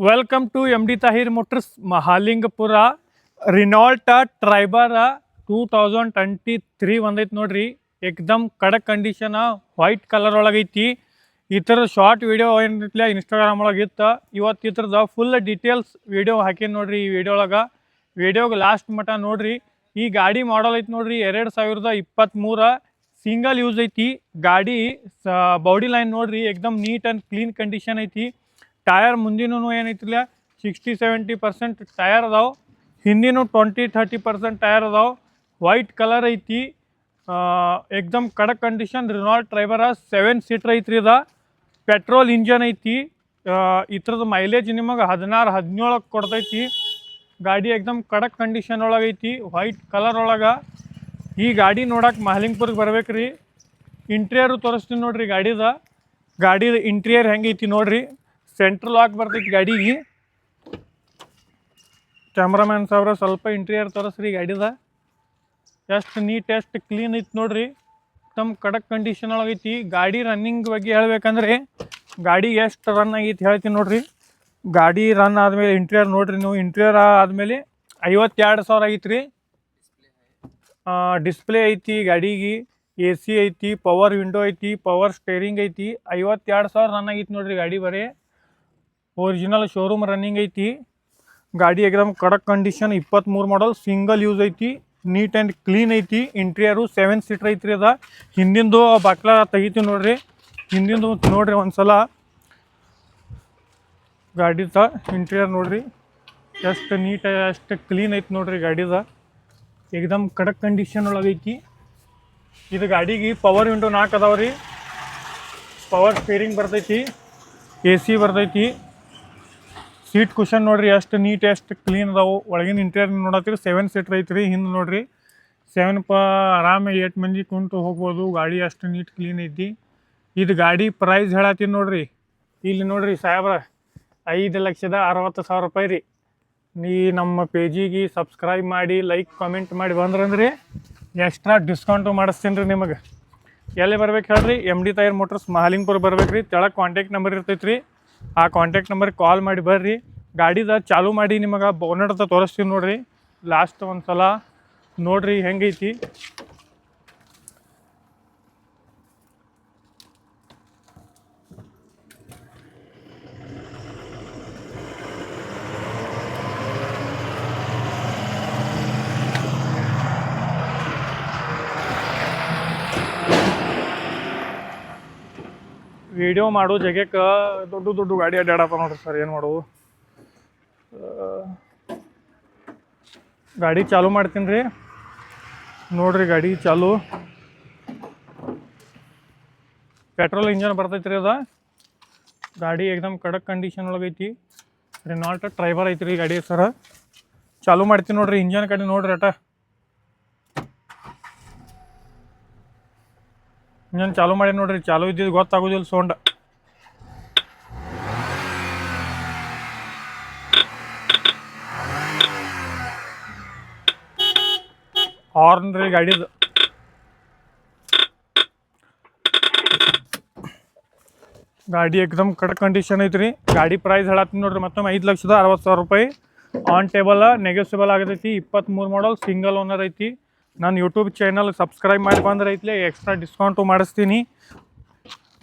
Welcome to M D Tahir motors Mahalingapura. Renault Triber 2023 ಒಂದೈತಿ ನೋಡ್ರಿ. ಏಕ್ದಮ್ ಕಡಕ್ ಕಂಡೀಷನ್ ವೈಟ್ ಕಲರ್ ಒಳಗೈತಿ. ಈ ಥರದ ಶಾರ್ಟ್ ವಿಡಿಯೋ ಏನಿಲ್ಲ ಇನ್ಸ್ಟಾಗ್ರಾಮ್ ಒಳಗೆ ಇತ್ತು. ಇವತ್ತು ಈ ಥರದ ಫುಲ್ ಡೀಟೇಲ್ಸ್ ವಿಡಿಯೋ ಹಾಕೀನಿ ನೋಡ್ರಿ. ಈ ವಿಡಿಯೋ ಒಳಗೆ ವಿಡಿಯೋಗೆ ಲಾಸ್ಟ್ ಮಟ್ಟ ನೋಡ್ರಿ. ಈ ಗಾಡಿ ಮಾಡಲ್ ಐತಿ ನೋಡ್ರಿ 2023 ಸಿಂಗಲ್ ಯೂಸ್ ಐತಿ. ಗಾಡಿ ಬಾಡಿ ಲೈನ್ ನೋಡ್ರಿ ಏಕ್ದಮ್ ನೀಟ್ ಆ್ಯಂಡ್ ಕ್ಲೀನ್ ಕಂಡೀಷನ್ ಐತಿ. ಟಯರ್ ಮುಂದಿನೂ ಏನೈತಿಲ್ಲ 60-70% ಟಯರ್ ಅದಾವೆ. ಹಿಂದಿನೂ 20-30% ಟಯರ್ ಅದಾವೆ. ವೈಟ್ ಕಲರ್ ಐತಿ. ಏಕ್ದಮ್ ಕಡಕ್ ಕಂಡೀಷನ್ ರಿನಾಲ್ಟ್ ಟ್ರೈಬರ್ 7 ಸೀಟ್ರ್ ಐತ್ರಿ. ಇದು ಪೆಟ್ರೋಲ್ ಇಂಜನ್ ಐತಿ. ಈ ಥರದ ಮೈಲೇಜ್ ನಿಮಗೆ 16-17 ಕೊಡ್ತೈತಿ. ಗಾಡಿ ಏಕ್ದಮ್ ಕಡಕ್ ಕಂಡೀಷನ್ ಒಳಗೈತಿ ವೈಟ್ ಕಲರ್ ಒಳಗೆ. ಈ ಗಾಡಿ ನೋಡಕ್ಕೆ ಮಹಾಲಿಂಗಪುರಕ್ಕೆ ಬರ್ಬೇಕು ರೀ. ಇಂಟೀರಿಯರು ತೋರಿಸ್ತೀನಿ ನೋಡ್ರಿ. ಗಾಡಿದ ಇಂಟೀರಿಯರ್ ಹೆಂಗೈತಿ ನೋಡ್ರಿ. ಸೆಂಟ್ರಲ್ ಲಾಕ್ ಬರ್ತೈತಿ ಗಾಡಿಗೆ. ಕ್ಯಾಮ್ರಾಮ್ಯಾನ್ ಸಾವ್ರ ಸ್ವಲ್ಪ ಇಂಟೀರಿಯರ್ ತೋರಿಸ್ರಿ ಗಾಡಿದ. ಎಷ್ಟು ನೀಟ್ ಎಷ್ಟು ಕ್ಲೀನ್ ಐತಿ ನೋಡ್ರಿ. ತಮ್ಮ ಕಡಕ್ ಕಂಡೀಷನ್ ಒಳಗೈತಿ. ಗಾಡಿ ರನ್ನಿಂಗ್ ಬಗ್ಗೆ ಹೇಳ್ಬೇಕಂದ್ರೆ ಗಾಡಿ ಎಷ್ಟು ರನ್ ಆಗೈತಿ ಹೇಳ್ತೀನಿ ನೋಡ್ರಿ. ಗಾಡಿ ರನ್ ಆದಮೇಲೆ ಇಂಟೀರಿಯರ್ ನೋಡ್ರಿ ನೀವು. ಇಂಟೀರಿಯರ್ ಆದಮೇಲೆ 52,000 ಆಗೈತಿ ರೀ. ಡಿಸ್ಪ್ಲೇ ಐತಿ ಗಾಡಿಗೆ. AC ಐತಿ, ಪವರ್ ವಿಂಡೋ ಐತಿ, ಪವರ್ ಸ್ಟೇರಿಂಗ್ ಐತಿ. 52,000 ರನ್ ಆಗೈತಿ ನೋಡ್ರಿ ಗಾಡಿ. ಬರೀ ಒರಿಜಿನಲ್ ಶೋರೂಮ್ ರನ್ನಿಂಗ್ ಐತಿ. ಗಾಡಿ ಏಕ್ದಮ್ ಕಡಕ್ ಕಂಡೀಷನ್ 23 ಮಾಡಲ್ ಸಿಂಗಲ್ ಯೂಸ್ ಐತಿ. ನೀಟ್ ಆ್ಯಂಡ್ ಕ್ಲೀನ್ ಐತಿ. ಇಂಟೀರಿಯರು 7 ಸೀಟ್ರ್ ಐತ್ರಿ. ಅದ ಹಿಂದಿಂದು ಬಾಕ್ಲ ತೆಗಿತೀವಿ ನೋಡ್ರಿ. ಹಿಂದಿಂದು ನೋಡ್ರಿ ಒಂದ್ಸಲ. ಗಾಡಿದ ಇಂಟೀರಿಯರ್ ನೋಡ್ರಿ ಎಷ್ಟು ನೀಟ್ ಎಷ್ಟು ಕ್ಲೀನ್ ಐತಿ ನೋಡ್ರಿ. ಗಾಡಿದ ಏಕ್ದಮ್ ಕಡಕ್ ಕಂಡೀಷನ್ ಒಳಗೈತಿ. ಇದು ಗಾಡಿಗೆ ಪವರ್ ವಿಂಡೋ 4 ಅದಾವ ರೀ. ಪವರ್ ಸ್ಟೇರಿಂಗ್ ಬರ್ತೈತಿ. AC ಬರ್ತೈತಿ. ಸೀಟ್ ಕುಷನ್ ನೋಡ್ರಿ ಎಷ್ಟು ನೀಟ್ ಎಷ್ಟು ಕ್ಲೀನ್ ಅದಾವು. ಒಳಗಿನ ಇಂಟೀರಿಯರ್ ನೋಡತ್ತೀರಿ 7 ಸೀಟ್ರ್ ಐತ್ರಿ. ಹಿಂದೆ ನೋಡ್ರಿ 7 ಆರಾಮಾಗಿ 8 ಮಂದಿ ಕುಂತು ಹೋಗ್ಬೋದು. ಗಾಡಿ ಅಷ್ಟು ನೀಟ್ ಕ್ಲೀನ್ ಐತಿ. ಇದು ಗಾಡಿ ಪ್ರೈಸ್ ಹೇಳತ್ತೀನಿ ನೋಡ್ರಿ. ಇಲ್ಲಿ ನೋಡ್ರಿ ಸಾಹೇಬ್ರ 5,60,000 ರೂಪಾಯಿ ರೀ. ನೀ ನಮ್ಮ ಪೇಜಿಗೆ ಸಬ್ಸ್ಕ್ರೈಬ್ ಮಾಡಿ ಲೈಕ್ ಕಾಮೆಂಟ್ ಮಾಡಿ ಬಂದ್ರಂದ್ರಿ ಎಕ್ಸ್ಟ್ರಾ ಡಿಸ್ಕೌಂಟು ಮಾಡಿಸ್ತೀನಿ ರೀ ನಿಮಗೆ. ಎಲ್ಲಿ ಬರ್ಬೇಕು ಹೇಳ್ರಿ? M D Tahir motors Mahalingapura ಬರ್ಬೇಕು ರೀ. ತೆಳಗೆ ಕಾಂಟ್ಯಾಕ್ಟ್ ನಂಬರ್ ಇರ್ತೈತೆ ರೀ. ಆ ಕಾಂಟ್ಯಾಕ್ಟ್ ನಂಬರ್ಗೆ ಕಾಲ್ ಮಾಡಿ ಬರ್ರಿ. ಗಾಡಿದ ಚಾಲು ಮಾಡಿ ನಿಮಗೆ ಬೋನಟ್ ತೋರಿಸ್ತೀವಿ ನೋಡ್ರಿ. ಲಾಸ್ಟ್ ಒಂದು ಸಲ ನೋಡ್ರಿ ಹೆಂಗೈತಿ. ವಿಡಿಯೋ ಮಾಡೋ ಜಗಕ್ಕೆ ದೊಡ್ಡ ಗಾಡಿ ಅಡ್ಡಾಡಪ್ಪ ನೋಡ್ರಿ ಸರ್. ಏನು ಮಾಡೋದು? ಗಾಡಿ ಚಾಲು ಮಾಡ್ತೀನಿ ರೀ ನೋಡ್ರಿ. ಗಾಡಿ ಚಾಲು ಪೆಟ್ರೋಲ್ ಇಂಜನ್ ಬರ್ತೈತಿ ರೀ. ಅದ ಗಾಡಿ ಏಕ್ದಮ್ ಕಡಕ್ ಕಂಡೀಷನ್ ಒಳಗೈತಿ. ರಿನಾಲ್ಟ್ ಟ್ರೈಬರ್ ಐತಿ ರೀ ಗಾಡಿ ಸರ. ಚಾಲು ಮಾಡ್ತೀನಿ ನೋಡ್ರಿ. ಇಂಜನ್ ಕಡೆ ನೋಡ್ರಿ ಅಟ. ಇಂಜನ್ ಚಾಲು ಮಾಡಿ ನೋಡ್ರಿ. ಚಾಲು ಇದ್ದಿದ್ದು ಗೊತ್ತಾಗೋದಿಲ್ಲ ಸೌಂಡ್. ಹಾರ್ನ್ ರೀ ಗಾಡಿದು. ಗಾಡಿ ಏಕ್ದಮ್ ಕಡಕ್ ಕಂಡೀಷನ್ ಐತ್ರಿ. ಗಾಡಿ ಪ್ರೈಸ್ ಹೇಳತ್ತೀನಿ ನೋಡ್ರಿ ಮತ್ತೊಮ್ಮೆ 5,60,000 ರೂಪಾಯಿ. ಆನ್ ಟೇಬಲ್ ನೆಗೋಸಿಯಬಲ್ ಆಗತೈತಿ. 23 ಮಾಡಲ್ ಸಿಂಗಲ್ ಓನರ್ ಐತಿ. ನಾನು ಯೂಟ್ಯೂಬ್ ಚಾನಲ್ ಸಬ್ಸ್ಕ್ರೈಬ್ ಮಾಡಿ ಬಂದ್ರೆ ಐತ್ಲೆ ಎಕ್ಸ್ಟ್ರಾ ಡಿಸ್ಕೌಂಟು ಮಾಡಿಸ್ತೀನಿ.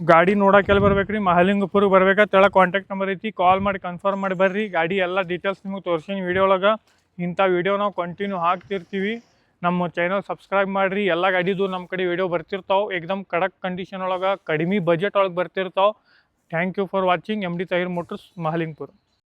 ಗಾಡಿ ನೋಡೋಕೆ ಎಲ್ಲಿ ಬರ್ಬೇಕು ರೀ? ಮಹಾಲಿಂಗಪುರಕ್ಕೆ ಬರ್ಬೇಕಾ? ತೆಳಗೆ ಕಾಂಟ್ಯಾಕ್ಟ್ ನಂಬರ್ ಐತಿ. ಕಾಲ್ ಮಾಡಿ ಕನ್ಫರ್ಮ್ ಮಾಡಿ ಬರ್ರಿ. ಗಾಡಿ ಎಲ್ಲ ಡೀಟೇಲ್ಸ್ ನಿಮಗೆ ತೋರಿಸ್ತೀನಿ ವಿಡಿಯೋ ಒಳಗೆ. ಇಂಥ ವಿಡಿಯೋ ನಾವು ಕಂಟಿನ್ಯೂ ಹಾಕ್ತಿರ್ತೀವಿ. ನಮ್ಮ ಚಾನಲ್ ಸಬ್ಸ್ಕ್ರೈಬ್ ಮಾಡಿರಿ. ಎಲ್ಲ ಗಾಡಿದು ನಮ್ಮ ಕಡೆ ವಿಡಿಯೋ ಬರ್ತಿರ್ತಾವೆ. ಏಕ್ದಮ್ ಕಡಕ್ ಕಂಡೀಷನ್ ಒಳಗೆ ಕಡಿಮೆ ಬಜೆಟ್ ಒಳಗೆ ಬರ್ತಿರ್ತಾವೆ. Thank you for watching M D Tahir motors Mahalingapura.